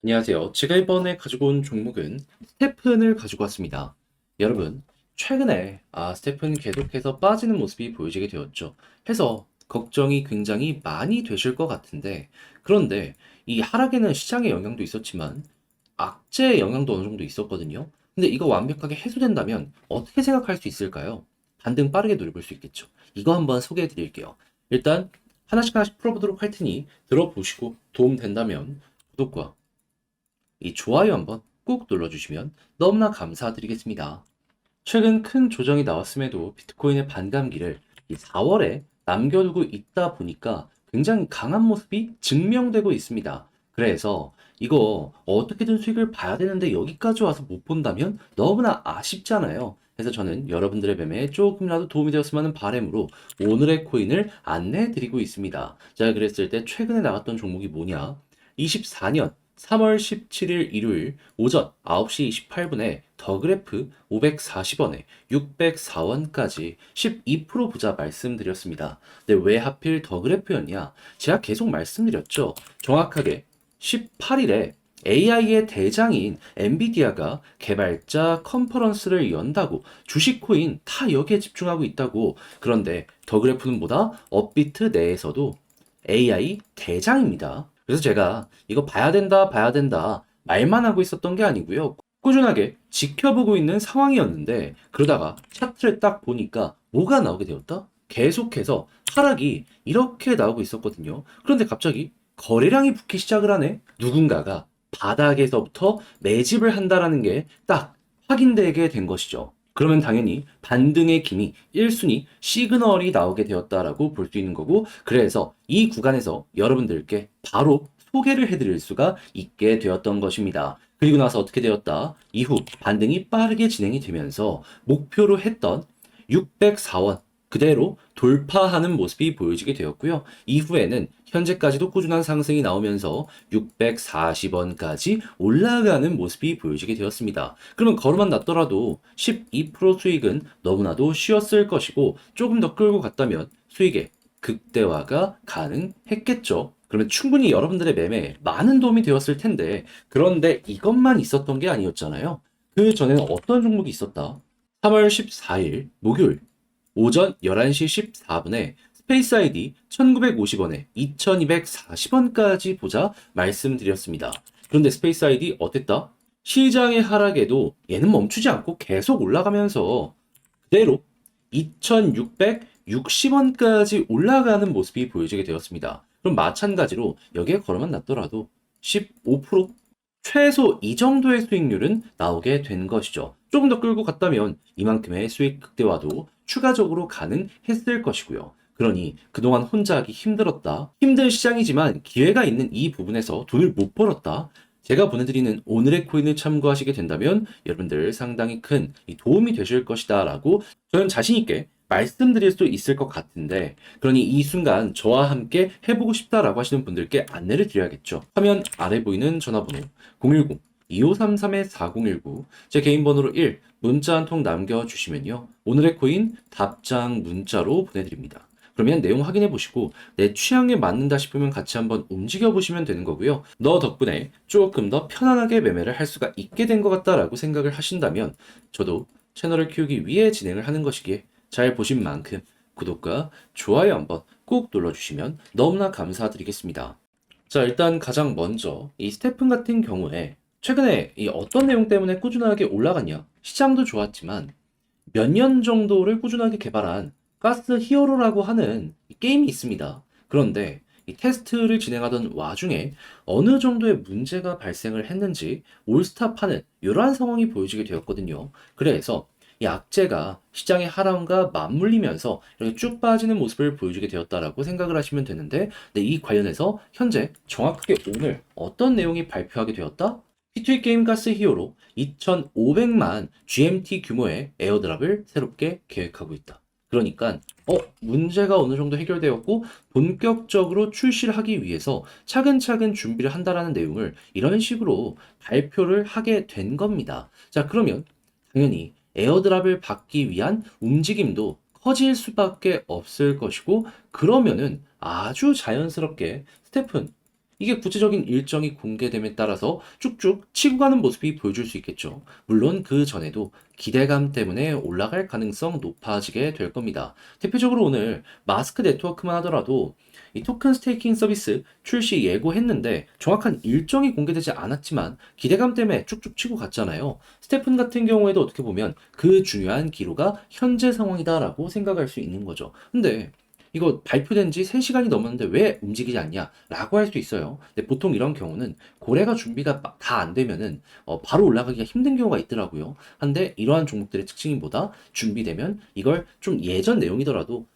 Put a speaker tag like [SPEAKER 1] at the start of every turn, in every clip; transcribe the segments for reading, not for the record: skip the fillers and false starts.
[SPEAKER 1] 안녕하세요. 제가 이번에 가지고 온 종목은 스테픈을 가지고 왔습니다. 여러분, 최근에 스테픈 계속해서 빠지는 모습이 보여지게 되었죠. 해서 걱정이 굉장히 많이 되실 것 같은데, 그런데 이 하락에는 시장의 영향도 있었지만 악재의 영향도 어느 정도 있었거든요. 근데 이거 완벽하게 해소된다면 어떻게 생각할 수 있을까요? 반등 빠르게 노려볼 수 있겠죠. 이거 한번 소개해 드릴게요. 일단 하나씩 하나씩 풀어보도록 할 테니 들어보시고 도움 된다면 구독과 이 좋아요 한번 꾹 눌러주시면 너무나 감사드리겠습니다. 최근 큰 조정이 나왔음에도 비트코인의 반감기를 이 4월에 남겨두고 있다 보니까 굉장히 강한 모습이 증명되고 있습니다. 그래서 이거 어떻게든 수익을 봐야 되는데 여기까지 와서 못 본다면 너무나 아쉽잖아요. 그래서 저는 여러분들의 매매에 조금이라도 도움이 되었으면 하는 바람으로 오늘의 코인을 안내해 드리고 있습니다. 자, 그랬을 때 최근에 나갔던 종목이 뭐냐? 24년 3월 17일 일요일 오전 9시 28분에 더그래프 540원에 604원까지 12% 부자 말씀드렸습니다. 근데 왜 하필 더그래프였냐? 제가 계속 말씀드렸죠. 정확하게 18일에 AI의 대장인 엔비디아가 개발자 컨퍼런스를 연다고 주식 코인 다 여기에 집중하고 있다고. 그런데 더그래프는 뭐다? 업비트 내에서도 AI 대장입니다. 그래서 제가 이거 봐야 된다, 봐야 된다 말만 하고 있었던 게 아니고요. 꾸준하게 지켜보고 있는 상황이었는데 그러다가 차트를 딱 보니까 뭐가 나오게 되었다? 계속해서 하락이 이렇게 나오고 있었거든요. 그런데 갑자기 거래량이 붙기 시작을 하네? 누군가가 바닥에서부터 매집을 한다라는 게 딱 확인되게 된 것이죠. 그러면 당연히 반등의 기미 1순위 시그널이 나오게 되었다라고 볼 수 있는 거고, 그래서 이 구간에서 여러분들께 바로 소개를 해드릴 수가 있게 되었던 것입니다. 그리고 나서 어떻게 되었다? 이후 반등이 빠르게 진행이 되면서 목표로 했던 604원 그대로 돌파하는 모습이 보여지게 되었고요. 이후에는 현재까지도 꾸준한 상승이 나오면서 640원까지 올라가는 모습이 보여지게 되었습니다. 그러면 걸음만 났더라도 12% 수익은 너무나도 쉬웠을 것이고 조금 더 끌고 갔다면 수익의 극대화가 가능했겠죠. 그러면 충분히 여러분들의 매매에 많은 도움이 되었을 텐데, 그런데 이것만 있었던 게 아니었잖아요. 그 전에는 어떤 종목이 있었다? 3월 14일 목요일 오전 11시 14분에 스페이스 아이디 1950원에 2240원까지 보자 말씀드렸습니다. 그런데 스페이스 아이디 어땠다? 시장의 하락에도 얘는 멈추지 않고 계속 올라가면서 그대로 2660원까지 올라가는 모습이 보여지게 되었습니다. 그럼 마찬가지로 여기에 걸어만 놨더라도 15% 최소 이 정도의 수익률은 나오게 된 것이죠. 조금 더 끌고 갔다면 이만큼의 수익 극대화도 추가적으로 가능했을 것이고요. 그러니 그동안 혼자 하기 힘들었다. 힘든 시장이지만 기회가 있는 이 부분에서 돈을 못 벌었다. 제가 보내드리는 오늘의 코인을 참고하시게 된다면 여러분들 상당히 큰 도움이 되실 것이다 라고 저는 자신있게 말씀드릴 수 있을 것 같은데, 그러니 이 순간 저와 함께 해보고 싶다라고 하시는 분들께 안내를 드려야겠죠. 화면 아래 보이는 전화번호 010-2533-4019 제 개인 번호로 1 문자 한 통 남겨주시면요. 오늘의 코인 답장 문자로 보내드립니다. 그러면 내용 확인해 보시고 내 취향에 맞는다 싶으면 같이 한번 움직여 보시면 되는 거고요. 너 덕분에 조금 더 편안하게 매매를 할 수가 있게 된 것 같다라고 생각을 하신다면 저도 채널을 키우기 위해 진행을 하는 것이기에 잘 보신 만큼 구독과 좋아요 한번 꼭 눌러주시면 너무나 감사드리겠습니다. 자, 일단 가장 먼저 이 스테픈 같은 경우에 최근에 이 어떤 내용 때문에 꾸준하게 올라갔냐? 시장도 좋았지만 몇 년 정도를 꾸준하게 개발한 가스 히어로라고 하는 이 게임이 있습니다. 그런데 이 테스트를 진행하던 와중에 어느 정도의 문제가 발생을 했는지 올스탑하는 이러한 상황이 보여지게 되었거든요. 그래서 이 악재가 시장의 하락과 맞물리면서 이렇게 쭉 빠지는 모습을 보여주게 되었다라고 생각을 하시면 되는데, 네, 이 관련해서 현재 정확하게 오늘 어떤 내용이 발표하게 되었다? P2E 게임 가스 히어로 2,500만 GMT 규모의 에어드랍을 새롭게 계획하고 있다. 그러니까 문제가 어느 정도 해결되었고 본격적으로 출시를 하기 위해서 차근차근 준비를 한다라는 내용을 이런 식으로 발표를 하게 된 겁니다. 자, 그러면 당연히 에어드랍을 받기 위한 움직임도 커질 수밖에 없을 것이고, 그러면은 아주 자연스럽게 스테픈 이게 구체적인 일정이 공개됨에 따라서 쭉쭉 치고 가는 모습이 보여줄 수 있겠죠. 물론 그 전에도 기대감 때문에 올라갈 가능성 높아지게 될 겁니다. 대표적으로 오늘 마스크 네트워크만 하더라도 이 토큰 스테이킹 서비스 출시 예고했는데 정확한 일정이 공개되지 않았지만 기대감 때문에 쭉쭉 치고 갔잖아요. 스테픈 같은 경우에도 어떻게 보면 그 중요한 기로가 현재 상황이다라고 생각할 수 있는 거죠. 근데 이거 발표된 지 3시간이 넘었는데 왜 움직이지 않냐? 라고 할 수 있어요. 근데 보통 이런 경우는 고래가 준비가 다 안 되면은 바로 올라가기가 힘든 경우가 있더라고요. 한데 이러한 종목들의 특징이 뭐다? 준비되면 이걸 좀 예전 내용이더라도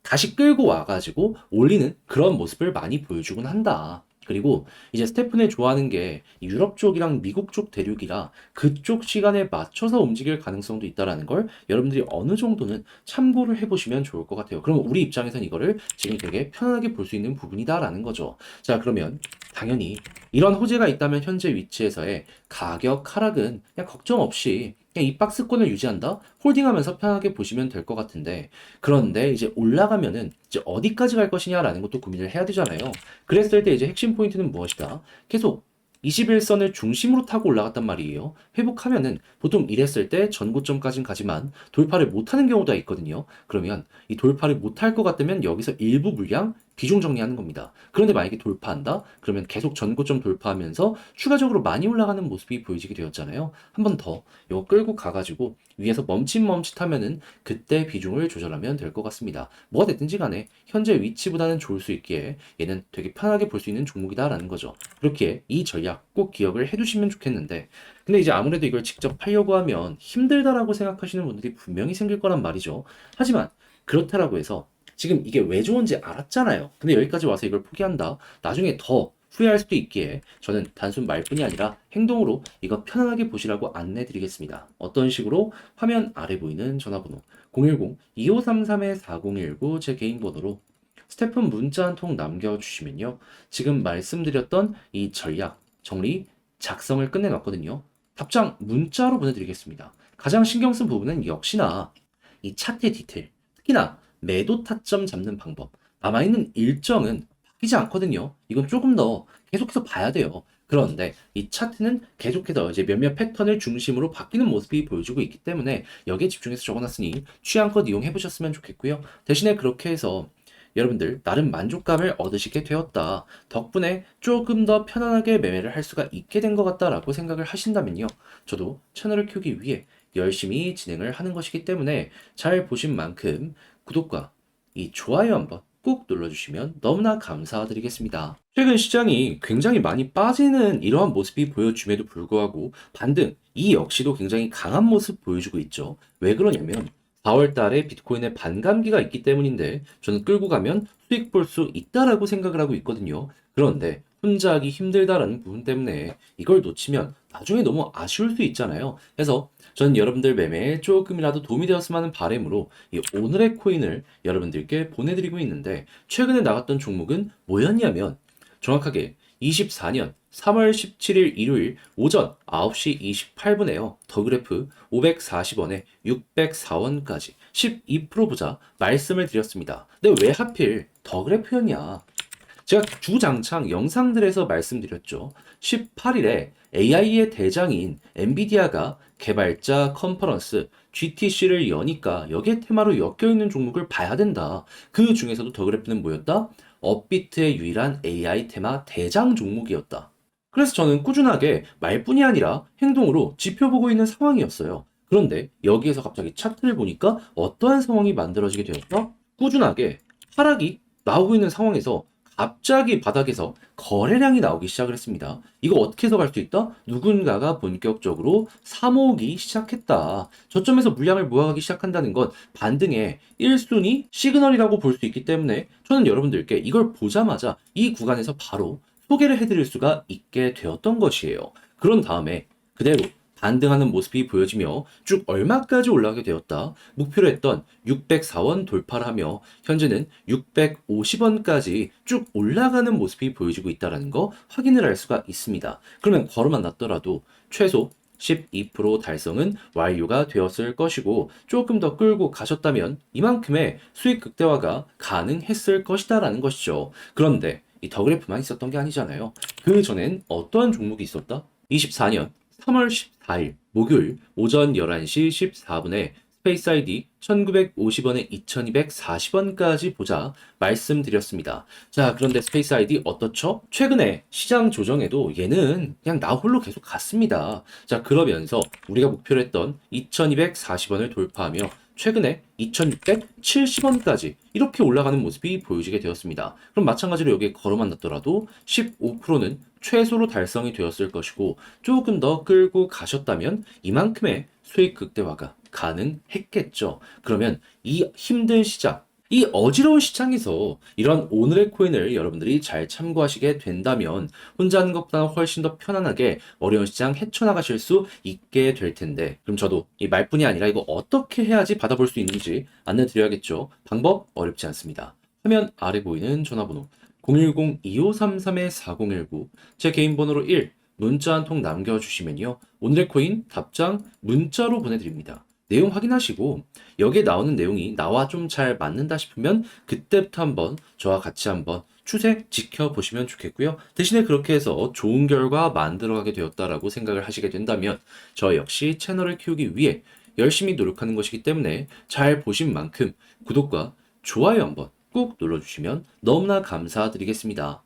[SPEAKER 1] 다시 끌고 와가지고 올리는 그런 모습을 많이 보여주곤 한다. 그리고 이제 스테픈을 좋아하는 게 유럽 쪽이랑 미국 쪽 대륙이라 그쪽 시간에 맞춰서 움직일 가능성도 있다라는 걸 여러분들이 어느 정도는 참고를 해보시면 좋을 것 같아요. 그럼 우리 입장에선 이거를 지금 되게 편안하게 볼 수 있는 부분이다라는 거죠. 자, 그러면 당연히 이런 호재가 있다면 현재 위치에서의 가격 하락은 그냥 걱정 없이 그냥 이 박스권을 유지한다? 홀딩하면서 편하게 보시면 될 것 같은데 그런데 이제 올라가면은 이제 어디까지 갈 것이냐라는 것도 고민을 해야 되잖아요. 그랬을 때 이제 핵심 포인트는 무엇이다? 계속 21선을 중심으로 타고 올라갔단 말이에요. 회복하면은 보통 이랬을 때 전고점까진 가지만 돌파를 못하는 경우가 있거든요. 그러면 이 돌파를 못할 것 같다면 여기서 일부 물량 비중 정리하는 겁니다. 그런데 만약에 돌파한다? 그러면 계속 전고점 돌파하면서 추가적으로 많이 올라가는 모습이 보여지게 되었잖아요. 한 번 더 이거 끌고 가가지고 위에서 멈칫멈칫하면은 그때 비중을 조절하면 될 것 같습니다. 뭐가 됐든지 간에 현재 위치보다는 좋을 수 있기에 얘는 되게 편하게 볼 수 있는 종목이다라는 거죠. 그렇게 이 전략 꼭 기억을 해두시면 좋겠는데 근데 이제 아무래도 이걸 직접 하려고 하면 힘들다라고 생각하시는 분들이 분명히 생길 거란 말이죠. 하지만 그렇다라고 해서 지금 이게 왜 좋은지 알았잖아요. 근데 여기까지 와서 이걸 포기한다. 나중에 더 후회할 수도 있기에 저는 단순 말뿐이 아니라 행동으로 이거 편안하게 보시라고 안내 드리겠습니다. 어떤 식으로? 화면 아래 보이는 전화번호 010-2533-4019 제 개인 번호로 스태프 문자 한 통 남겨주시면요. 지금 말씀드렸던 이 전략, 정리, 작성을 끝내놨거든요. 답장 문자로 보내드리겠습니다. 가장 신경 쓴 부분은 역시나 이 차트 디테일, 특히나 매도 타점 잡는 방법, 남아있는 일정은 바뀌지 않거든요. 이건 조금 더 계속해서 봐야 돼요. 그런데 이 차트는 계속해서 이제 몇몇 패턴을 중심으로 바뀌는 모습이 보여주고 있기 때문에 여기에 집중해서 적어놨으니 취향껏 이용해 보셨으면 좋겠고요. 대신에 그렇게 해서 여러분들 나름 만족감을 얻으시게 되었다. 덕분에 조금 더 편안하게 매매를 할 수가 있게 된 것 같다라고 생각을 하신다면요. 저도 채널을 키우기 위해 열심히 진행을 하는 것이기 때문에 잘 보신 만큼 구독과 이 좋아요 한번 꼭 눌러주시면 너무나 감사드리겠습니다. 최근 시장이 굉장히 많이 빠지는 이러한 모습이 보여줌에도 불구하고 반등, 이 역시도 굉장히 강한 모습 보여주고 있죠. 왜 그러냐면 4월 달에 비트코인의 반감기가 있기 때문인데 저는 끌고 가면 수익 볼 수 있다라고 생각을 하고 있거든요. 그런데 혼자 하기 힘들다라는 부분 때문에 이걸 놓치면 나중에 너무 아쉬울 수 있잖아요. 그래서 저는 여러분들 매매에 조금이라도 도움이 되었으면 하는 바람으로 이 오늘의 코인을 여러분들께 보내드리고 있는데 최근에 나갔던 종목은 뭐였냐면 정확하게 24년 3월 17일 일요일 오전 9시 28분에요. 더 그래프 540원에 604원까지 12% 보자 말씀을 드렸습니다. 근데 왜 하필 더 그래프였냐? 제가 주장창 영상들에서 말씀드렸죠. 18일에 AI의 대장인 엔비디아가 개발자 컨퍼런스 GTC를 여니까 여기에 테마로 엮여있는 종목을 봐야 된다. 그 중에서도 더 그래프는 뭐였다? 업비트의 유일한 AI 테마 대장 종목이었다. 그래서 저는 꾸준하게 말뿐이 아니라 행동으로 지켜보고 있는 상황이었어요. 그런데 여기에서 갑자기 차트를 보니까 어떠한 상황이 만들어지게 되었다? 꾸준하게 하락이 나오고 있는 상황에서 갑자기 바닥에서 거래량이 나오기 시작을 했습니다. 이거 어떻게 해석할 수 있다? 누군가가 본격적으로 사모으기 시작했다. 저점에서 물량을 모아가기 시작한다는 건 반등의 1순위 시그널이라고 볼 수 있기 때문에 저는 여러분들께 이걸 보자마자 이 구간에서 바로 소개를 해드릴 수가 있게 되었던 것이에요. 그런 다음에 그대로 반등하는 모습이 보여지며 쭉 얼마까지 올라가게 되었다. 목표로 했던 604원 돌파를 하며 현재는 650원까지 쭉 올라가는 모습이 보여지고 있다는 거 확인을 할 수가 있습니다. 그러면 걸어만 놨더라도 최소 12% 달성은 완료가 되었을 것이고 조금 더 끌고 가셨다면 이만큼의 수익 극대화가 가능했을 것이다라는 것이죠. 그런데 이 더 그래프만 있었던 게 아니잖아요. 그 전엔 어떠한 종목이 있었다? 24년 3월 14일 목요일 오전 11시 14분에 스페이스 아이디 1950원에 2240원까지 보자 말씀드렸습니다. 자, 그런데 스페이스 아이디 어떻죠? 최근에 시장 조정에도 얘는 그냥 나 홀로 계속 갔습니다. 자, 그러면서 우리가 목표로 했던 2240원을 돌파하며 최근에 2670원까지 이렇게 올라가는 모습이 보여지게 되었습니다. 그럼 마찬가지로 여기에 걸어만 놨더라도 15%는 최소로 달성이 되었을 것이고 조금 더 끌고 가셨다면 이만큼의 수익 극대화가 가능했겠죠. 그러면 이 힘든 시장, 이 어지러운 시장에서 이런 오늘의 코인을 여러분들이 잘 참고하시게 된다면 혼자 하는 것보다 훨씬 더 편안하게 어려운 시장 헤쳐나가실 수 있게 될 텐데, 그럼 저도 이 말뿐이 아니라 이거 어떻게 해야지 받아볼 수 있는지 안내드려야겠죠. 방법 어렵지 않습니다. 화면 아래 보이는 전화번호 010-2533-4019 제 개인 번호로 1 문자 한 통 남겨주시면요. 오늘의 코인 답장 문자로 보내드립니다. 내용 확인하시고 여기에 나오는 내용이 나와 좀 잘 맞는다 싶으면 그때부터 한번 저와 같이 한번 추세 지켜보시면 좋겠고요. 대신에 그렇게 해서 좋은 결과 만들어가게 되었다라고 생각을 하시게 된다면 저 역시 채널을 키우기 위해 열심히 노력하는 것이기 때문에 잘 보신 만큼 구독과 좋아요 한번 꼭 눌러주시면 너무나 감사드리겠습니다.